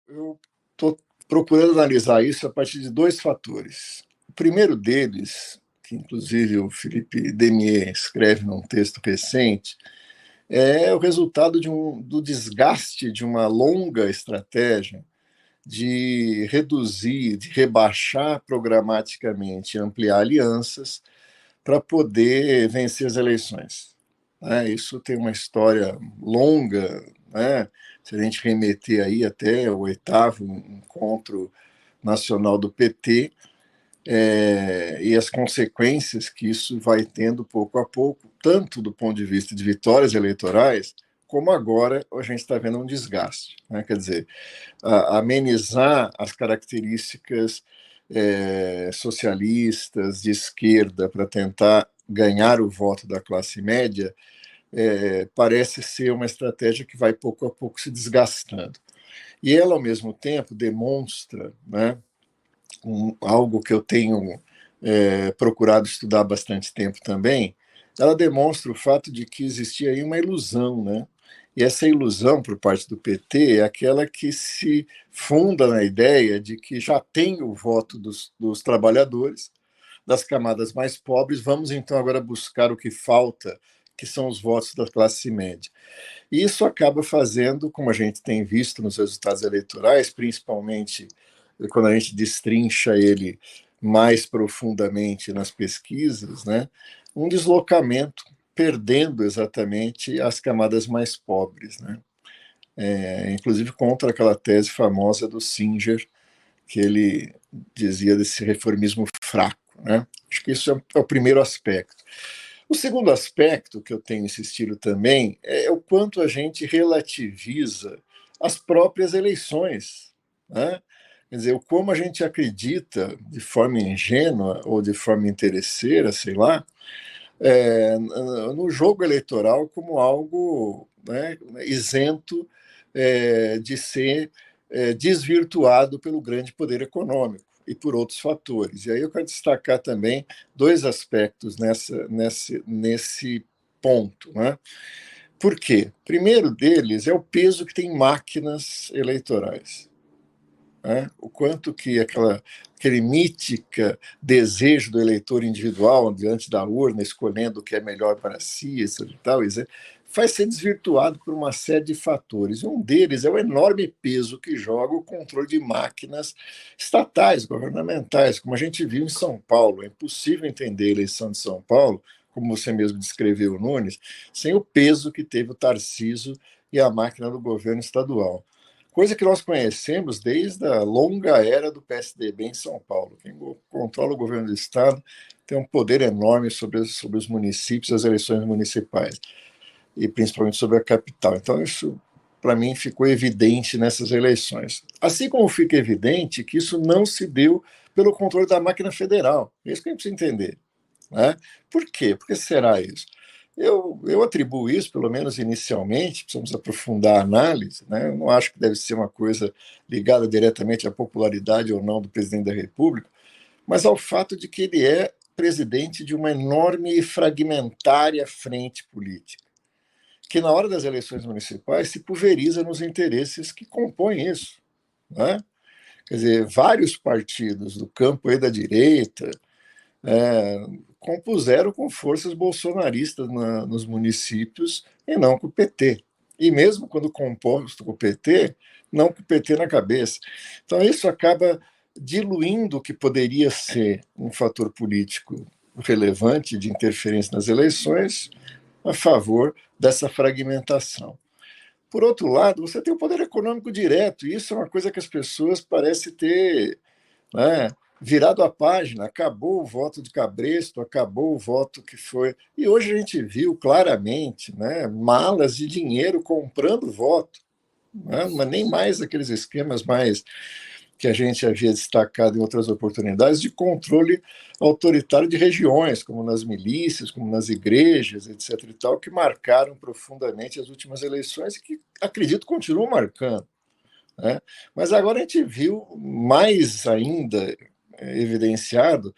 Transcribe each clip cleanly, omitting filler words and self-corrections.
Eu estou procurando analisar isso a partir de dois fatores. O primeiro deles, que inclusive o Philippe Demier escreve num texto recente, é o resultado do desgaste de uma longa estratégia de reduzir, de rebaixar programaticamente, ampliar alianças para poder vencer as eleições. Isso tem uma história longa, né? Se a gente remeter aí até o 8º encontro nacional do PT, e as consequências que isso vai tendo pouco a pouco, tanto do ponto de vista de vitórias eleitorais, como agora a gente está vendo um desgaste. Né? Quer dizer, amenizar as características socialistas, de esquerda, para tentar ganhar o voto da classe média, parece ser uma estratégia que vai pouco a pouco se desgastando. E ela, ao mesmo tempo, demonstra, né, algo que eu tenho procurado estudar há bastante tempo também, ela demonstra o fato de que existia aí uma ilusão, né? E essa ilusão, por parte do PT, é aquela que se funda na ideia de que já tem o voto dos trabalhadores, das camadas mais pobres, vamos então agora buscar o que falta, que são os votos da classe média. E isso acaba fazendo, como a gente tem visto nos resultados eleitorais, principalmente quando a gente destrincha ele mais profundamente nas pesquisas, né, um deslocamento, perdendo exatamente as camadas mais pobres, né? Inclusive contra aquela tese famosa do Singer, que ele dizia desse reformismo fraco. Né? Acho que isso é o primeiro aspecto. O segundo aspecto que eu tenho insistido também é o quanto a gente relativiza as próprias eleições. Né? Quer dizer, o como a gente acredita, de forma ingênua ou de forma interesseira, sei lá, no jogo eleitoral como algo, né, isento de ser desvirtuado pelo grande poder econômico e por outros fatores. E aí eu quero destacar também dois aspectos nesse ponto. Né? Por quê? Primeiro deles é o peso que tem máquinas eleitorais. Né? O quanto que aquele mítica desejo do eleitor individual diante da urna, escolhendo o que é melhor para si, etc. E tal, vai ser desvirtuado por uma série de fatores. Um deles é o enorme peso que joga o controle de máquinas estatais, governamentais, como a gente viu em São Paulo. É impossível entender a eleição de São Paulo, como você mesmo descreveu, Nunes, sem o peso que teve o Tarcísio e a máquina do governo estadual. Coisa que nós conhecemos desde a longa era do PSDB em São Paulo. Quem controla o governo do Estado tem um poder enorme sobre os municípios, as eleições municipais, e principalmente sobre a capital. Então, isso, para mim, ficou evidente nessas eleições. Assim como fica evidente que isso não se deu pelo controle da máquina federal. É isso que a gente precisa entender. Né? Por quê? Por que será isso? Eu atribuo isso, pelo menos inicialmente, precisamos aprofundar a análise, né? Eu não acho que deve ser uma coisa ligada diretamente à popularidade ou não do presidente da República, mas ao fato de que ele é presidente de uma enorme e fragmentária frente política, que na hora das eleições municipais se pulveriza nos interesses que compõem isso. Né? Quer dizer, vários partidos do campo aí da direita, compuseram com forças bolsonaristas nos municípios e não com o PT. E mesmo quando composto com o PT, não com o PT na cabeça. Então, isso acaba diluindo o que poderia ser um fator político relevante de interferência nas eleições a favor dessa fragmentação. Por outro lado, você tem o poder econômico direto, e isso é uma coisa que as pessoas parecem ter, né, virado a página. Acabou o voto de Cabresto, acabou o voto que foi. E hoje a gente viu claramente, né, malas de dinheiro comprando voto, né, mas nem mais aqueles esquemas mais que a gente havia destacado em outras oportunidades de controle autoritário de regiões, como nas milícias, como nas igrejas, etc. e tal, que marcaram profundamente as últimas eleições e que, acredito, continuam marcando. Né? Mas agora a gente viu mais ainda evidenciado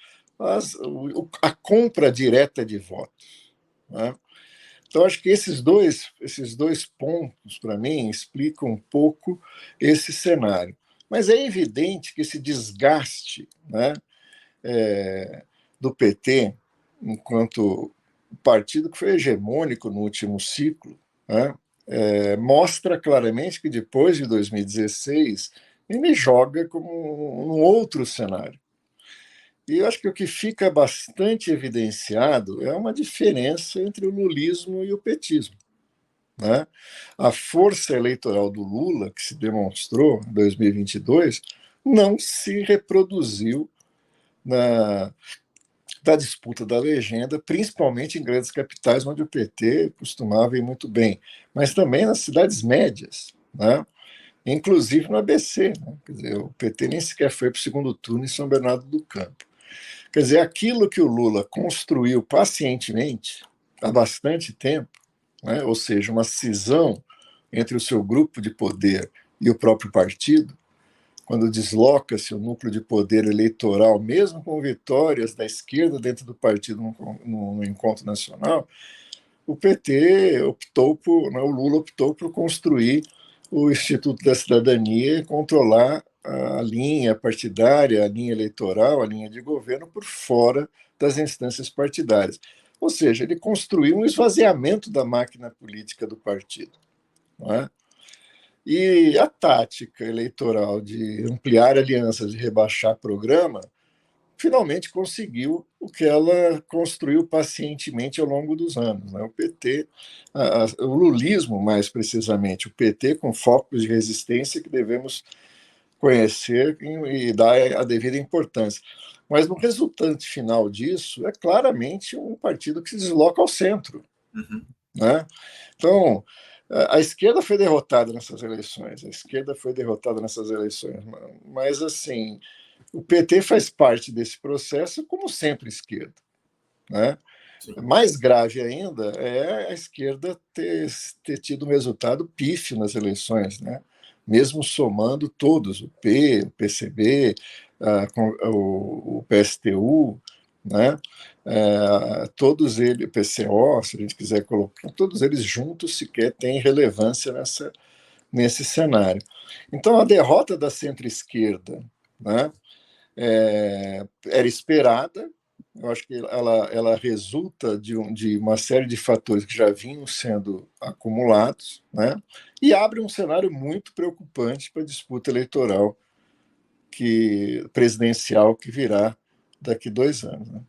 a compra direta de votos. Né? Então, acho que esses dois pontos, para mim, explicam um pouco esse cenário. Mas é evidente que esse desgaste, né, do PT, enquanto partido que foi hegemônico no último ciclo, né, mostra claramente que depois de 2016 ele joga como um outro cenário. E eu acho que o que fica bastante evidenciado é uma diferença entre o lulismo e o petismo, né? A força eleitoral do Lula, que se demonstrou em 2022, não se reproduziu na da disputa da legenda, principalmente em grandes capitais, onde o PT costumava ir muito bem, mas também nas cidades médias, né? Inclusive no ABC. Né? Quer dizer, o PT nem sequer foi para o segundo turno em São Bernardo do Campo. Quer dizer, aquilo que o Lula construiu pacientemente há bastante tempo, né? Ou seja, uma cisão entre o seu grupo de poder e o próprio partido, quando desloca-se o núcleo de poder eleitoral, mesmo com vitórias da esquerda dentro do partido no encontro nacional, o PT optou por, né, o Lula optou por construir o Instituto da Cidadania e controlar a linha partidária, a linha eleitoral, a linha de governo por fora das instâncias partidárias. Ou seja, ele construiu um esvaziamento da máquina política do partido. Não é? E a tática eleitoral de ampliar alianças, de rebaixar programa, finalmente conseguiu o que ela construiu pacientemente ao longo dos anos. Né? O PT, o lulismo, mais precisamente, o PT com focos de resistência que devemos conhecer e dar a devida importância. Mas no resultante final disso, é claramente um partido que se desloca ao centro. Uhum. Né? Então, a esquerda foi derrotada nessas eleições, a esquerda foi derrotada nessas eleições, mas assim, o PT faz parte desse processo como sempre esquerda, né? Sim. Mais grave ainda é a esquerda ter tido um resultado pífio nas eleições, né? Mesmo somando todos, o PCB, o PSTU, né? Todos eles, PCO, se a gente quiser colocar, todos eles juntos sequer têm relevância nesse cenário. Então, a derrota da centro-esquerda, né, era esperada. Eu acho que ela resulta de uma série de fatores que já vinham sendo acumulados, né, e abre um cenário muito preocupante para a disputa eleitoral presidencial que virá daqui 2 anos. Né?